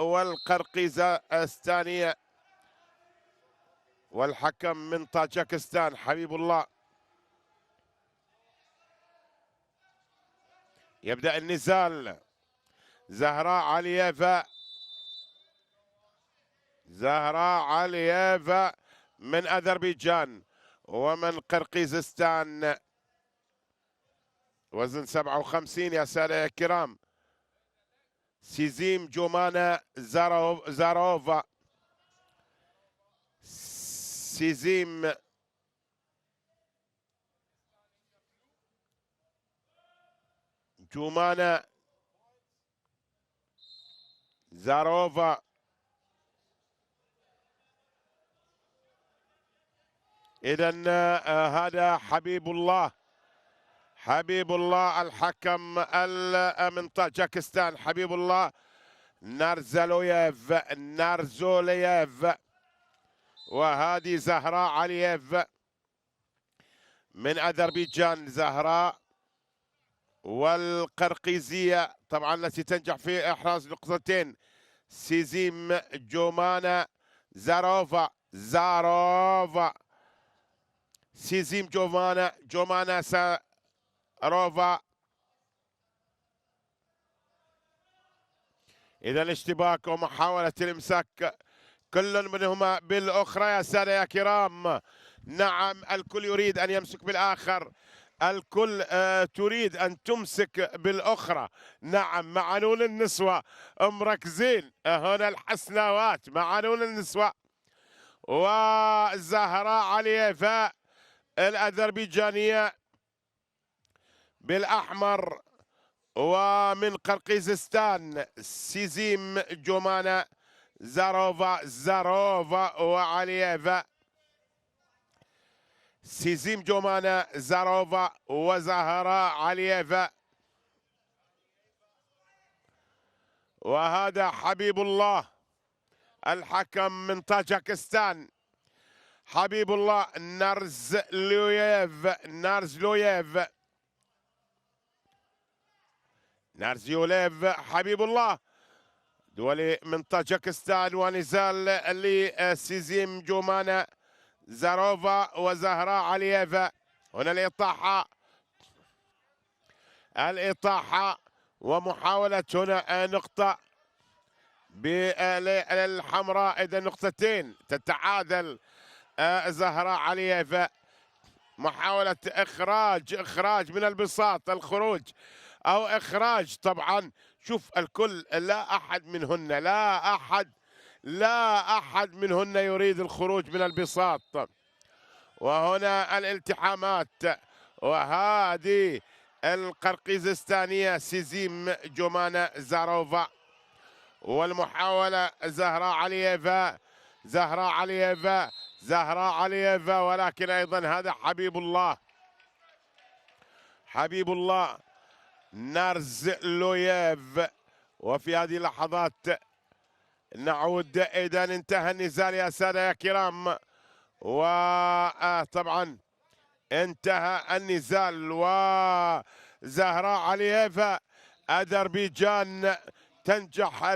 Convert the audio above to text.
والقرقيزستانية، والحكم من طاجكستان حبيب الله. يبدأ النزال. زهراء علييفا من أذربيجان ومن قرقيزستان، وزن 57 يا سادة الكرام. سيزيم جومانا زاروفا. سيزيم جومانا زاروفا. إذن هذا حبيب الله الحكم من طاجكستان، حبيب الله نارزولييف. وهذه زهراء علييف من أذربيجان. زهراء والقرقيزية طبعا التي تنجح في إحراز نقطتين. سيزيم جومانا زاروفا. سيزيم جومانا زاروفا. إذا الاشتباك ومحاولة الإمساك كل منهما بالأخرى يا سادة يا كرام. نعم، الكل يريد أن يمسك بالآخر، الكل تريد أن تمسك بالأخرى. نعم، معانون النسوة مركزين هنا، الحسناوات معانون النسوة. وزهراء علييفا الأذربيجانية بالأحمر، ومن قرقيزستان سيزيم جومانا زاروفا وعلييفا. سيزيم جومانا زاروفا وزهراء علييفا. وهذا حبيب الله الحكم من طاجكستان، حبيب الله نارزيوليف حبيب الله دولي من طاجكستان. ونزال لسيزيم جومانا زاروفا وزهراء علييفا. هنا الإطاحة ومحاولة هنا نقطة بالحمراء. إذا نقطتين تتعادل زهراء علييفا. محاولة إخراج من البساط، الخروج أو إخراج. طبعا شوف الكل، لا أحد منهن يريد الخروج من البساط. وهنا الالتحامات. وهذه القرقيزستانية سيزيم جومانا زاروفا، والمحاولة زهراء علييفا. ولكن أيضا هذا حبيب الله نارزلوييف. وفي هذه اللحظات نعود. إذا انتهى النزال يا سادة يا كرام، وطبعا انتهى النزال. وزهراء علييفا أذربيجان تنجح